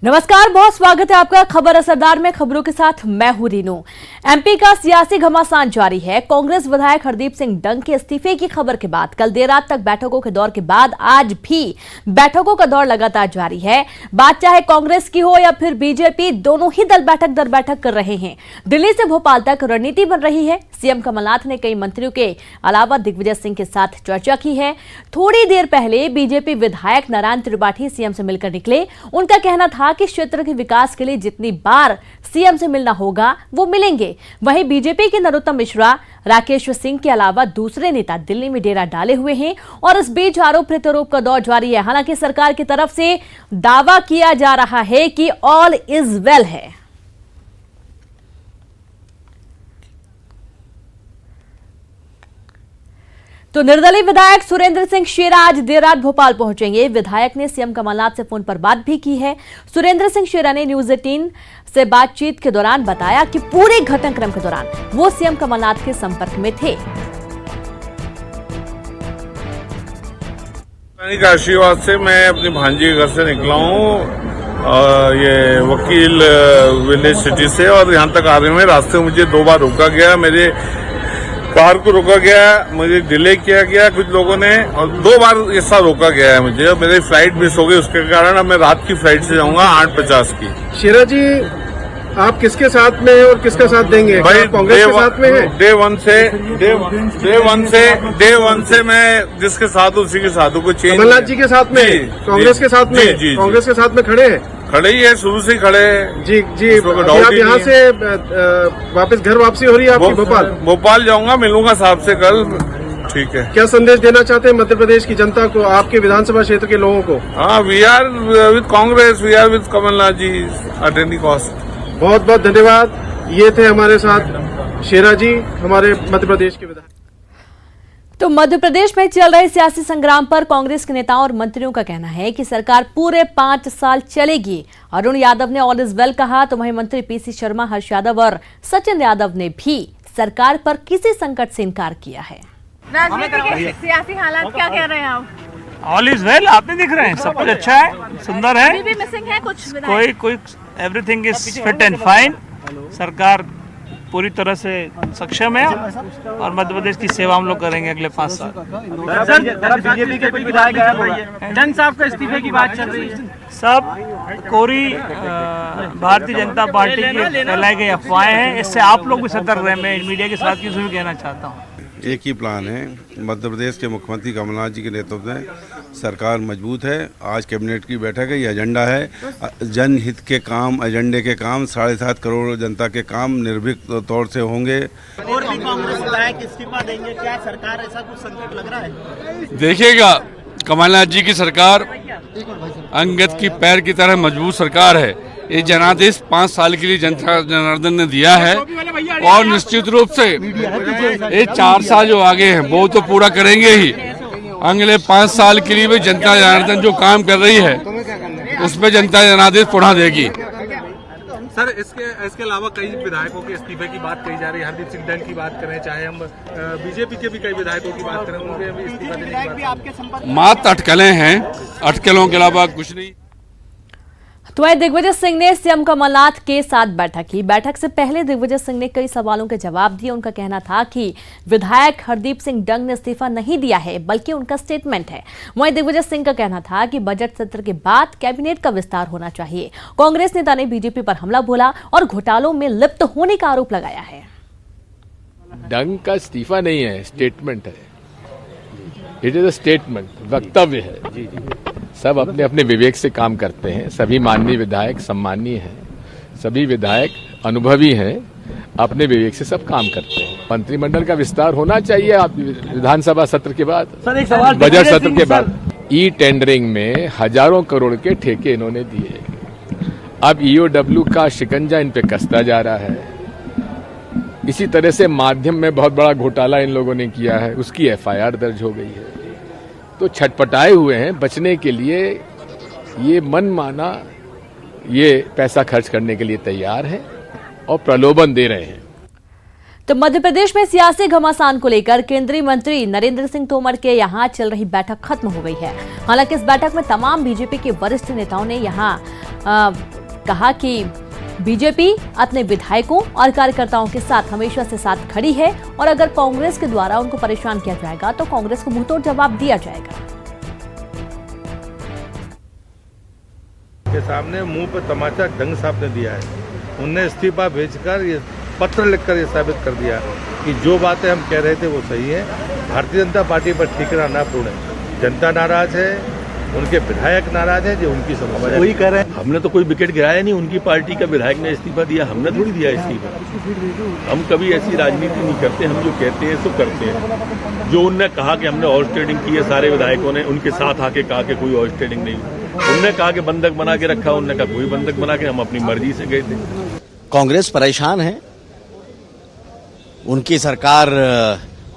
नमस्कार, बहुत स्वागत है आपका खबर असरदार में। खबरों के साथ मैं हूं रीनू। एमपी का सियासी घमासान जारी है। कांग्रेस विधायक हरदीप सिंह डंग के इस्तीफे की खबर के बाद कल देर रात तक बैठकों के दौर के बाद आज भी बैठकों का दौर लगातार जारी है। बात चाहे कांग्रेस की हो या फिर बीजेपी, दोनों ही दल बैठक दर बैठक कर रहे हैं। दिल्ली से भोपाल तक रणनीति बन रही है। सीएम कमलनाथ ने कई मंत्रियों के अलावा दिग्विजय सिंह के साथ चर्चा की है। थोड़ी देर पहले बीजेपी विधायक नारायण त्रिपाठी सीएम से मिलकर निकले। उनका कहना था कि क्षेत्र के विकास के लिए जितनी बार सीएम से मिलना होगा वो मिलेंगे। वहीं बीजेपी के नरोत्तम मिश्रा, राकेश सिंह के अलावा दूसरे नेता दिल्ली में डेरा डाले हुए हैं और इस बीच आरोप प्रत्यारोप का दौर जारी है। हालांकि सरकार की तरफ से दावा किया जा रहा है कि ऑल इज वेल है। तो निर्दलीय विधायक सुरेंद्र सिंह शेरा आज देर रात भोपाल पहुंचेंगे। विधायक ने सीएम कमलनाथ से फोन पर बात भी की है। सुरेंद्र सिंह शेरा ने न्यूज 18 से बातचीत के दौरान बताया कि पूरे घटनाक्रम के दौरान वो सीएम कमलनाथ के संपर्क में थे। के आशीर्वाद से मैं अपनी भांजी के घर से निकला हूँ, ये वकील विलेज सिटी से, और यहाँ तक आने में रास्ते में मुझे 2 बार रोका गया। मेरे कार को रोका गया, मुझे डिले किया गया कुछ लोगों ने, और 2 बार ऐसा रोका गया है मुझे। और मेरी फ्लाइट मिस हो गई, उसके कारण अब मैं रात की फ्लाइट से जाऊंगा 8:50 की। शेरा जी, आप किसके साथ में हैं और किसका साथ देंगे? भाई कांग्रेस के साथ में है? डे वन से मैं जिसके साथ हूँ उसी के साथ हूँ। कोई चेंज कमलनाथ जी के साथ में? कांग्रेस के साथ में? जी, कांग्रेस के साथ में खड़े हैं? खड़े ही है, शुरू से खड़े हैं। जी जी। आप यहाँ से वापस घर वापसी हो रही है आपकी? भोपाल जाऊंगा, मिलूंगा साहब से कल। ठीक है। क्या संदेश देना चाहते हैं मध्य प्रदेश की जनता को, आपके विधानसभा क्षेत्र के लोगों को? हाँ, we are with Congress, we are with Kamalnath ji at any cost. बहुत बहुत धन्यवाद। ये थे हमारे साथ शेरा जी, हमारे मध्य प्रदेश के विधायक। तो मध्य प्रदेश में चल रहे सियासी संग्राम पर कांग्रेस के नेताओं और मंत्रियों का कहना है कि सरकार पूरे 5 साल चलेगी। अरुण यादव ने ऑल इज वेल कहा, तो वहीं मंत्री पीसी शर्मा, हर्ष यादव और सचिन यादव ने भी सरकार पर किसी संकट से इनकार किया है। राजनीति के सियासी हालात क्या कह रहे हैं आप? ऑल इज वेल, आप नहीं दिख रहे हैं, सब कुछ अच्छा है, सुंदर है। अभी भी मिसिंग है कुछ? कोई everything is fit and fine. सरकार पूरी तरह से सक्षम है और मध्य प्रदेश की सेवा हम लोग करेंगे अगले 5 साल। बीजेपी के कोई विधायक डंग साहब का इस्तीफे की बात चल रही है। सब कोरी भारतीय जनता पार्टी की फैलाई गई अफवाहें हैं। इससे आप लोग भी सतर्क रहे। मैं मीडिया के साथ भी कहना चाहता हूँ, एक ही प्लान है। मध्य प्रदेश के मुख्यमंत्री कमलनाथ जी के नेतृत्व में सरकार मजबूत है। आज कैबिनेट की बैठक है, ये एजेंडा है, जनहित के काम, एजेंडे के काम, 7.5 करोड़ जनता के काम निर्भीक तौर से होंगे। और भी कांग्रेस विधायक इस्तीफा देंगे, क्या सरकार ऐसा कुछ संकट लग रहा है? देखिएगा, कमलनाथ जी की सरकार अंगद की पैर की तरह मजबूत सरकार है। ये जनादेश 5 साल के लिए जनता जनार्दन ने दिया है और निश्चित रूप से ये 4 साल जो आगे हैं वो तो पूरा करेंगे ही। अगले 5 साल के लिए भी जनता जनार्दन जो काम कर रही है उसमें जनता जनादेश पुनः देगी। सर, इसके अलावा कई विधायकों के इस्तीफे की बात कही जा रही है। हरदीप सिंह डंग की बात करें, चाहे हम बीजेपी के भी कई विधायकों की बात करें, उनके भी इस्तीफा देने की बात। मात्र अटकलें हैं, अटकलों के अलावा कुछ नहीं। तो वहीं दिग्विजय सिंह ने सीएम कमलनाथ के साथ बैठक की। बैठक से पहले दिग्विजय सिंह ने कई सवालों के जवाब दिए। उनका कहना था कि विधायक हरदीप सिंह डंग ने इस्तीफा नहीं दिया है, बल्कि उनका स्टेटमेंट है। वहीं दिग्विजय सिंह का कहना था कि बजट सत्र के बाद कैबिनेट का विस्तार होना चाहिए। कांग्रेस नेता ने बीजेपी पर हमला बोला और घोटालों में लिप्त होने का आरोप लगाया है। डंग का इस्तीफा नहीं है, स्टेटमेंट है। इट इज अ स्टेटमेंट, वक्तव्य है। सब अपने अपने विवेक से काम करते हैं। सभी माननीय विधायक सम्माननीय हैं, सभी विधायक अनुभवी हैं, अपने विवेक से सब काम करते हैं। मंत्रिमंडल का विस्तार होना चाहिए आप विधानसभा सत्र के बाद, बजट सत्र के बाद। ई टेंडरिंग में हजारों करोड़ के ठेके इन्होंने दिए। अब ईओडब्ल्यू का शिकंजा इन पे कसता जा रहा है। इसी तरह से माध्यम में बहुत बड़ा घोटाला इन लोगों ने किया है, उसकी एफआईआर दर्ज हो गई है। तो छटपटाए हुए हैं, बचने के लिए ये मनमाना ये पैसा खर्च करने के लिए तैयार है और प्रलोभन दे रहे हैं। तो मध्य प्रदेश में सियासी घमासान को लेकर केंद्रीय मंत्री नरेंद्र सिंह तोमर के यहां चल रही बैठक खत्म हो गई है। हालांकि इस बैठक में तमाम बीजेपी के वरिष्ठ नेताओं ने यहां कहा कि बीजेपी अपने विधायकों और कार्यकर्ताओं के साथ हमेशा से साथ खड़ी है और अगर कांग्रेस के द्वारा उनको परेशान किया जाएगा तो कांग्रेस को मुंहतोड़ जवाब दिया जाएगा। के सामने मुंह पे तमाचा डंग साहब ने दिया है। उनने इस्तीफा भेजकर ये पत्र लिखकर ये साबित कर दिया कि जो बातें हम कह रहे थे वो सही है। भारतीय जनता पार्टी पर ठिकाना ना तोड़े। जनता नाराज है, उनके विधायक नाराज है, जो उनकी समस्या है। वही कह रहे हैं, हमने तो कोई विकेट गिराया नहीं। उनकी पार्टी का विधायक ने इस्तीफा दिया, हमने थोड़ी दिया इस्तीफा। हम कभी ऐसी राजनीति नहीं करते, हम जो कहते हैं सो करते हैं। जो उनने कहा कि हमने हॉर्स ट्रेडिंग की है, सारे विधायकों ने उनके साथ आके कहा कि कोई हॉर्स ट्रेडिंग नहीं। उनने कहा कि बंधक बना के रखा, उनने कहा कोई बंधक बना के, हम अपनी मर्जी से गए थे। कांग्रेस परेशान है, उनकी सरकार,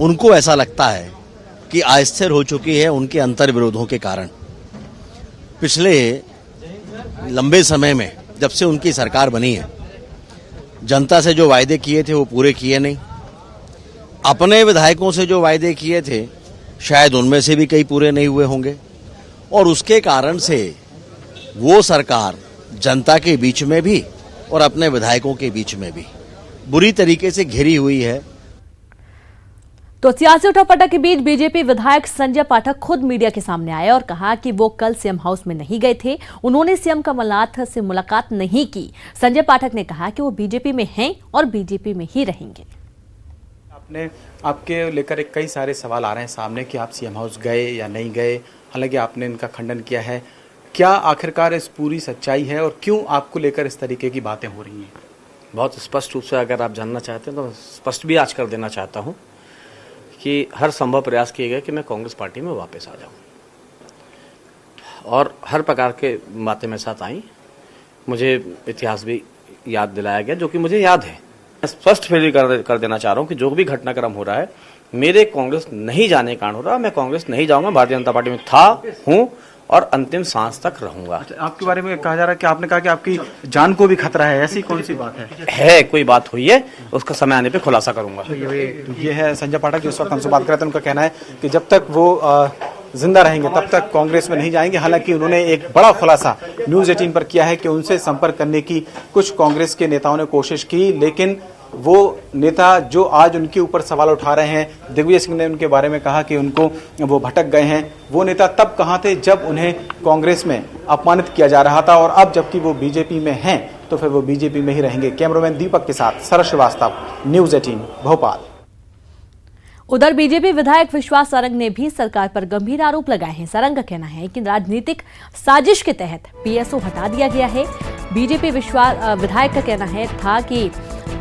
उनको ऐसा लगता है कि अस्थिर हो चुकी है उनके अंतर विरोधों के कारण। पिछले लंबे समय में जब से उनकी सरकार बनी है, जनता से जो वायदे किए थे वो पूरे किए नहीं। अपने विधायकों से जो वायदे किए थे शायद उनमें से भी कई पूरे नहीं हुए होंगे और उसके कारण से वो सरकार जनता के बीच में भी और अपने विधायकों के बीच में भी बुरी तरीके से घिरी हुई है। तो सियासी उठापटक के बीच बीजेपी विधायक संजय पाठक खुद मीडिया के सामने आए और कहा कि वो कल सीएम हाउस में नहीं गए थे, उन्होंने सीएम कमलनाथ से मुलाकात नहीं की। संजय पाठक ने कहा कि वो बीजेपी में हैं और बीजेपी में ही रहेंगे। आपके लेकर कई सारे सवाल आ रहे हैं सामने कि आप सीएम हाउस गए या नहीं गए, हालांकि आपने इनका खंडन किया है। क्या आखिरकार इस पूरी सच्चाई है और क्यों आपको लेकर इस तरीके की बातें हो रही हैं? बहुत स्पष्ट रूप से अगर आप जानना चाहते हैं तो स्पष्ट भी आज कर देना चाहता हूं कि हर संभव प्रयास किए गए कि मैं कांग्रेस पार्टी में वापस आ जाऊं और हर प्रकार के बातें मेरे साथ आई। मुझे इतिहास भी याद दिलाया गया जो कि मुझे याद है। स्पष्ट फिर कर देना चाह रहा हूं कि जो भी घटनाक्रम हो रहा है मेरे कांग्रेस नहीं जाने के कारण हो रहा है। मैं कांग्रेस नहीं जाऊंगा, भारतीय जनता पार्टी में था, हूं और अंतिम सांस तक रहूंगा। आपके बारे में कहा जा रहा है कि आपने कहा कि आपकी जान को भी खतरा है, ऐसी कौन सी बात है? कोई बात हुई है, उसका समय आने पे खुलासा करूंगा। ये है संजय पाठक जो इस वक्त हमसे बात कर रहे थे। उनका कहना है कि जब तक वो जिंदा रहेंगे तब तक कांग्रेस में नहीं जाएंगे। हालांकि उन्होंने एक बड़ा खुलासा न्यूज 18 पर किया है कि उनसे संपर्क करने की कुछ कांग्रेस के नेताओं ने कोशिश की, लेकिन वो नेता जो आज उनके ऊपर सवाल उठा रहे हैं, दिग्विजय सिंह ने उनके बारे में कहा कि उनको वो भटक गए हैं। वो नेता तब कहां थे जब उन्हें कांग्रेस में अपमानित किया जा रहा था और अब जबकि वो बीजेपी में हैं तो फिर वो बीजेपी में ही रहेंगे। कैमरामैन दीपक के साथ शरद श्रीवास्तव, न्यूज 18 भोपाल। उधर बीजेपी विधायक विश्वास सारंग ने भी सरकार पर गंभीर आरोप लगाए हैं। सारंग का कहना है कि राजनीतिक साजिश के तहत पीएसओ हटा दिया गया है। बीजेपी विधायक का कहना था कि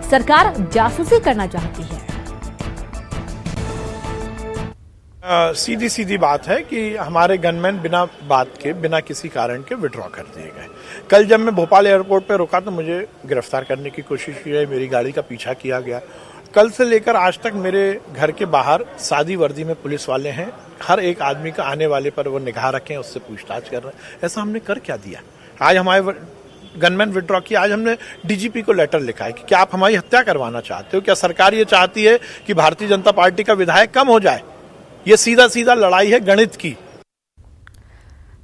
सरकार जासूसी करना चाहती है। सीधी सीधी बात है कि हमारे गनमैन बिना बात के, बिना किसी कारण के विड्रॉ कर दिए गए। कल जब मैं भोपाल एयरपोर्ट पे रुका तो मुझे गिरफ्तार करने की कोशिश की गई, मेरी गाड़ी का पीछा किया गया। कल से लेकर आज तक मेरे घर के बाहर सादी वर्दी में पुलिस वाले हैं। हर एक आदमी का आने वाले पर वो निगाह रखें, उससे पूछताछ कर रहे हैं। ऐसा हमने कर क्या दिया? आज हमारे गनमैन विड्रॉ किया। आज हमने डीजीपी को लेटर लिखा है कि क्या आप हमारी हत्या करवाना चाहते हो? क्या सरकार ये चाहती है कि भारतीय जनता पार्टी का विधायक कम हो जाए? ये सीधा सीधा लड़ाई है गणित की।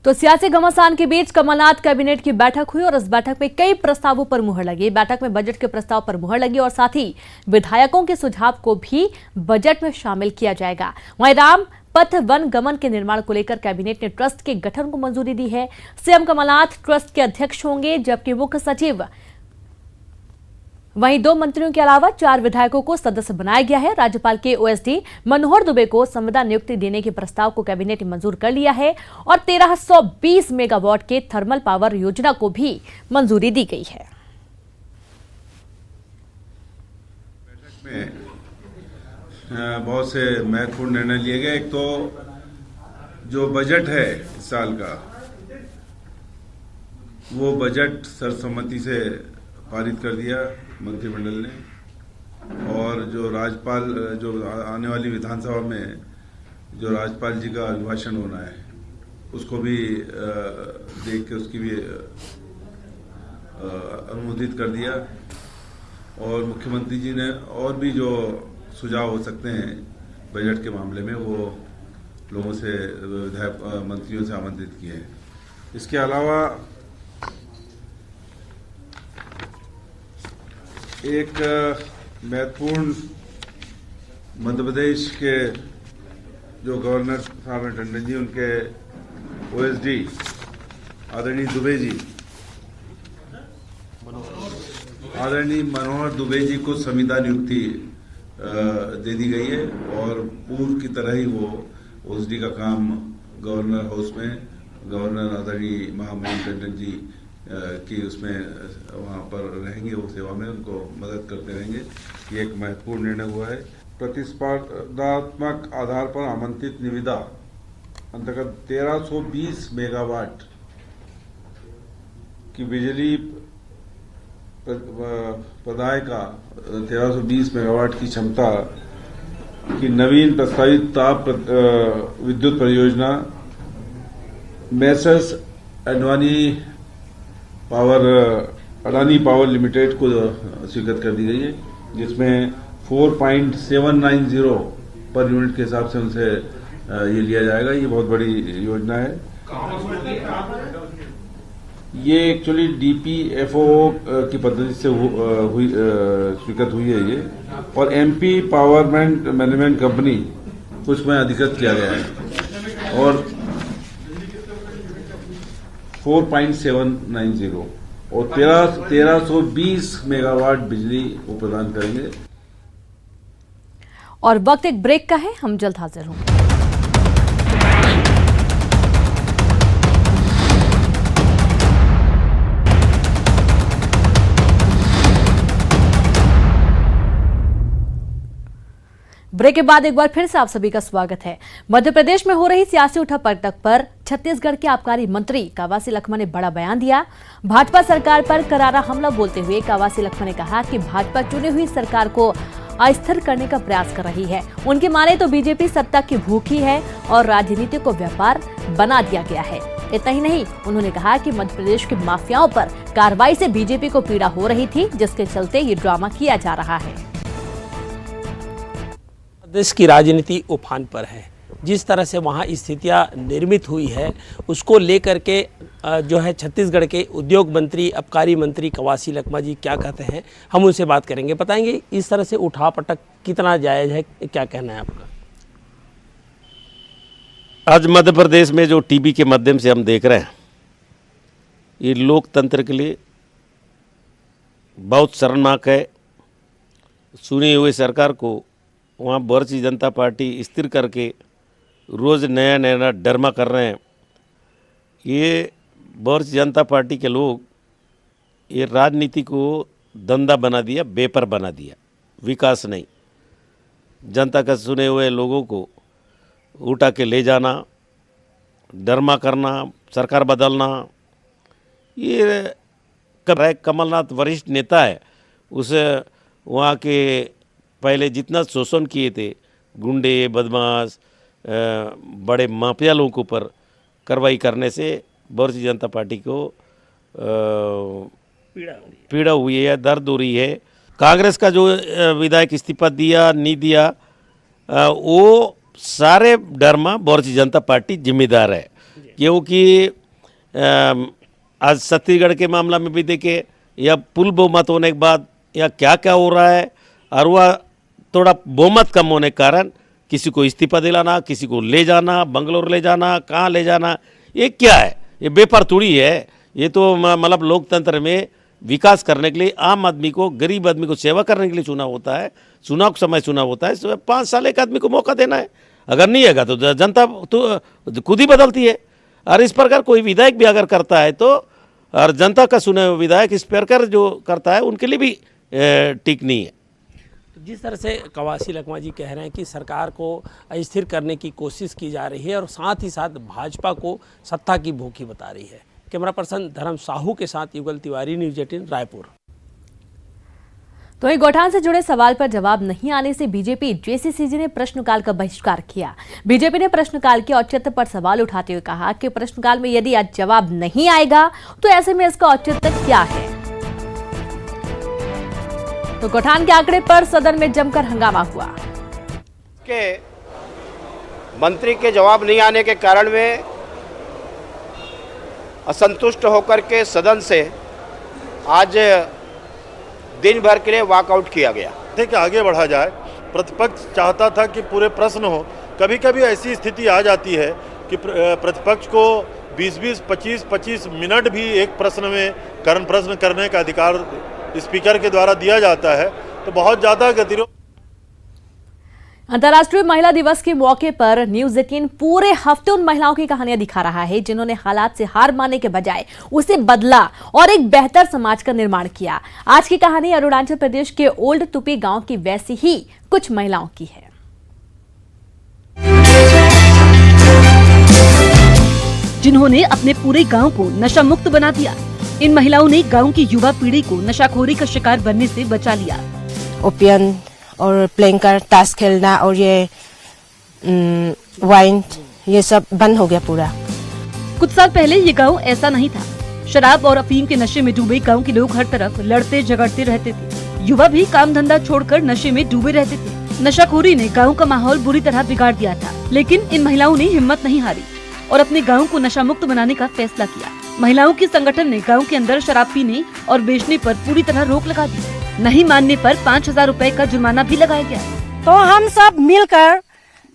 तो सियासी घमासान के बीच कमलनाथ कैबिनेट की बैठक हुई और इस बैठक में कई प्रस्तावों पर मुहर लगी। बैठक में बजट के प्रस्ताव पर मुहर लगी और साथ ही विधायकों के सुझाव को भी बजट में शामिल किया जाएगा। वहीं राम पथ वन गमन के निर्माण को लेकर कैबिनेट ने ट्रस्ट के गठन को मंजूरी दी है। सीएम कमलनाथ ट्रस्ट के अध्यक्ष होंगे जबकि मुख्य सचिव, वहीं 2 मंत्रियों के अलावा 4 विधायकों को सदस्य बनाया गया है। राज्यपाल के ओएसडी मनोहर दुबे को संविदा नियुक्ति देने के प्रस्ताव को कैबिनेट ने मंजूर कर लिया है और 1320 मेगावाट के थर्मल पावर योजना को भी मंजूरी दी गई है। बैठक में बहुत से महत्वपूर्ण निर्णय लिए गए। एक तो जो बजट है इस साल का, वो बजट सर्वसम्मति से पारित कर दिया मंत्रिमंडल ने। और जो राज्यपाल, जो आने वाली विधानसभा में जो राज्यपाल जी का अभिभाषण होना है, उसको भी देख के उसकी भी अनुमोदित कर दिया। और मुख्यमंत्री जी ने और भी जो सुझाव हो सकते हैं बजट के मामले में, वो लोगों से, विधायक मंत्रियों से आमंत्रित किए हैं। इसके अलावा एक महत्वपूर्ण मध्य प्रदेश के जो गवर्नर साहब हैं टंडन जी, उनके ओएसडी आदरणीय दुबे जी, आदरणीय मनोहर दुबे जी को संविदा नियुक्ति दे दी गई है और पूर्व की तरह ही वो ओएसडी का काम गवर्नर हाउस में गवर्नर आदरणीय महामहिम टंडन जी की उसमें वहाँ पर रहेंगे, वो सेवा में उनको मदद करते रहेंगे। ये एक महत्वपूर्ण निर्णय हुआ है। प्रतिस्पर्धात्मक आधार पर आमंत्रित निविदा अंतर्गत 1320 मेगावाट की बिजली प्रदाय का 1320 मेगावाट की क्षमता की नवीन प्रस्तावित ताप विद्युत परियोजना मैसर्स अडानी पावर लिमिटेड को स्वीकृत कर दी गई है, जिसमें 4.790 पर यूनिट के हिसाब से उनसे ये लिया जाएगा। ये बहुत बड़ी योजना है। ये एक्चुअली डीपीएफओ की पद्धति से स्वीकृत हुई है ये, और एमपी पावर मैनेजमेंट कंपनी को इसमें अधिकृत किया गया है और 4.790 और 1320 मेगावाट बिजली वो प्रदान करेंगे। और वक्त एक ब्रेक का है, हम जल्द हाजिर होंगे। ब्रेक के बाद एक बार फिर से आप सभी का स्वागत है। मध्य प्रदेश में हो रही सियासी उठापटक पर छत्तीसगढ़ के आबकारी मंत्री कवासी लखमा ने बड़ा बयान दिया। भाजपा सरकार पर करारा हमला बोलते हुए कवासी लखमा ने कहा कि भाजपा चुनी हुई सरकार को अस्थिर करने का प्रयास कर रही है। उनके माने तो बीजेपी सत्ता की भूखी है और राजनीति को व्यापार बना दिया गया है। इतना ही नहीं, उन्होंने कहा कि मध्य प्रदेश के माफियाओं पर कार्रवाई से बीजेपी को पीड़ा हो रही थी, जिसके चलते ये ड्रामा किया जा रहा है। देश की राजनीति उफान पर है। जिस तरह से वहाँ स्थितियाँ निर्मित हुई है, उसको लेकर के जो है छत्तीसगढ़ के उद्योग मंत्री, आबकारी मंत्री कवासी लखमा जी क्या कहते हैं, हम उनसे बात करेंगे। बताएंगे इस तरह से उठापटक कितना जायज़ है, क्या कहना है आपका? आज मध्य प्रदेश में जो टीवी के माध्यम से हम देख रहे हैं, ये लोकतंत्र के लिए बहुत शर्मनाक है। चुनी हुई सरकार को वहाँ भारतीय जनता पार्टी स्थिर करके रोज़ नया नया डरमा कर रहे हैं। ये भारतीय जनता पार्टी के लोग ये राजनीति को धंधा बना दिया, बेपर बना दिया, विकास नहीं। जनता का चुने हुए लोगों को उठा के ले जाना, डरमा करना, सरकार बदलना, ये कमलनाथ वरिष्ठ नेता है, उसे वहाँ के पहले जितना शोषण किए थे, गुंडे, बदमाश, बड़े माफिया लोगों के ऊपर कार्रवाई करने से भारतीय जनता पार्टी को पीड़ा हुई है, दर्द हो रही है। कांग्रेस का जो विधायक इस्तीफा दिया नहीं दिया, वो सारे डरमा भारतीय जनता पार्टी जिम्मेदार है। क्योंकि आज छत्तीसगढ़ के मामला में भी देखे, या पुल बहुमत होने के बाद या क्या क्या हो रहा है, और वह थोड़ा बहुमत कम होने के कारण किसी को इस्तीफा दिलाना, किसी को ले जाना, बंगलोर ले जाना, कहाँ ले जाना, ये क्या है? ये बेपर थोड़ी है। ये तो मतलब लोकतंत्र में विकास करने के लिए, आम आदमी को, गरीब आदमी को सेवा करने के लिए चुनाव होता है। चुनाव का समय चुनाव होता है, 5 साल एक आदमी को मौका देना है। अगर नहीं आएगा तो जनता तो खुद ही बदलती है। और इस प्रकार कोई विधायक भी अगर करता है तो, और जनता का चुने हुए विधायक इस प्रकार जो करता है, उनके लिए भी ठीक नहीं है। जिस तरह से कवासी लखमा जी कह रहे हैं कि सरकार को अस्थिर करने की कोशिश की जा रही है और साथ ही साथ भाजपा को सत्ता की भूखी बता रही है। कैमरा पर्सन धर्म साहू के साथ युगल तिवारी, न्यूज़ 18 रायपुर। तो वहीं गौठान से जुड़े सवाल पर जवाब नहीं आने से बीजेपी जेसीसीजी ने प्रश्नकाल का बहिष्कार किया। बीजेपी ने प्रश्नकाल के औचित्य पर सवाल उठाते हुए कहा कि प्रश्नकाल में यदि आज जवाब नहीं आएगा तो ऐसे में इसका औचित्य क्या है। तो गौठान के आंकड़े पर सदन में जमकर हंगामा हुआ। के मंत्री के जवाब नहीं आने के कारण में असंतुष्ट होकर के सदन से आज दिन भर के लिए वॉकआउट किया गया। थे कि आगे बढ़ा जाए। प्रतिपक्ष चाहता था कि पूरे प्रश्न हो। कभी कभी ऐसी स्थिति आ जाती है कि प्रतिपक्ष को 20-20, 25-25 मिनट भी एक प्रश्न में प्रश्न करने का अधिकार स्पीकर के द्वारा दिया जाता है, तो बहुत ज़्यादा गतिरोध। अंतर्राष्ट्रीय महिला दिवस के मौके पर न्यूज 18 पूरे हफ्ते उन महिलाओं की कहानियां दिखा रहा है जिन्होंने हालात से हार मानने के बजाय उसे बदला और एक बेहतर समाज का निर्माण किया। आज की कहानी अरुणाचल प्रदेश के ओल्ड तुपी गांव की वैसी ही कुछ महिलाओं की है। जिन्होंने अपने पूरे गांव को नशा मुक्त बना दिया। इन महिलाओं ने गांव की युवा पीढ़ी को नशाखोरी का शिकार बनने से बचा लिया। ओपियम और प्लेइंग कार्ड, ताश खेलना और ये वाइन, ये सब बंद हो गया पूरा। कुछ साल पहले ये गांव ऐसा नहीं था। शराब और अफीम के नशे में डूबे गांव के लोग हर तरफ लड़ते झगड़ते रहते थे। युवा भी काम धंधा छोड़कर नशे में डूबे रहते थे। नशाखोरी ने गांव का माहौल बुरी तरह बिगाड़ दिया था, लेकिन इन महिलाओं ने हिम्मत नहीं हारी और अपने गांव को नशा मुक्त बनाने का फैसला किया। महिलाओं के संगठन ने गांव के अंदर शराब पीने और बेचने पर पूरी तरह रोक लगा दी। नहीं मानने पर 5,000 रुपए का जुर्माना भी लगाया गया। तो हम सब मिलकर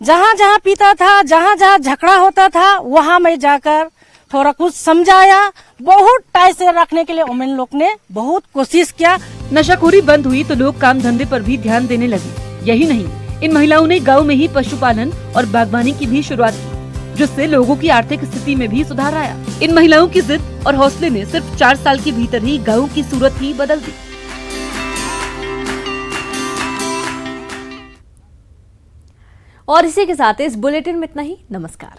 जहाँ जहाँ पीता था, जहाँ जहाँ झगड़ा होता था, वहाँ मैं जाकर थोड़ा कुछ समझाया। बहुत टाइट से रखने के लिए वुमेन लोग ने बहुत कोशिश किया। नशाखोरी बंद हुई तो लोग काम धंधे पर भी ध्यान देने लगे। यही नहीं, इन महिलाओं ने गाँव में ही पशुपालन और बागवानी की भी शुरुआत की, जिससे लोगों की आर्थिक स्थिति में भी सुधार आया। इन महिलाओं की जिद और हौसले ने सिर्फ 4 साल के भीतर ही गांव की सूरत ही बदल दी। और इसी के साथ इस बुलेटिन में इतना ही। नमस्कार।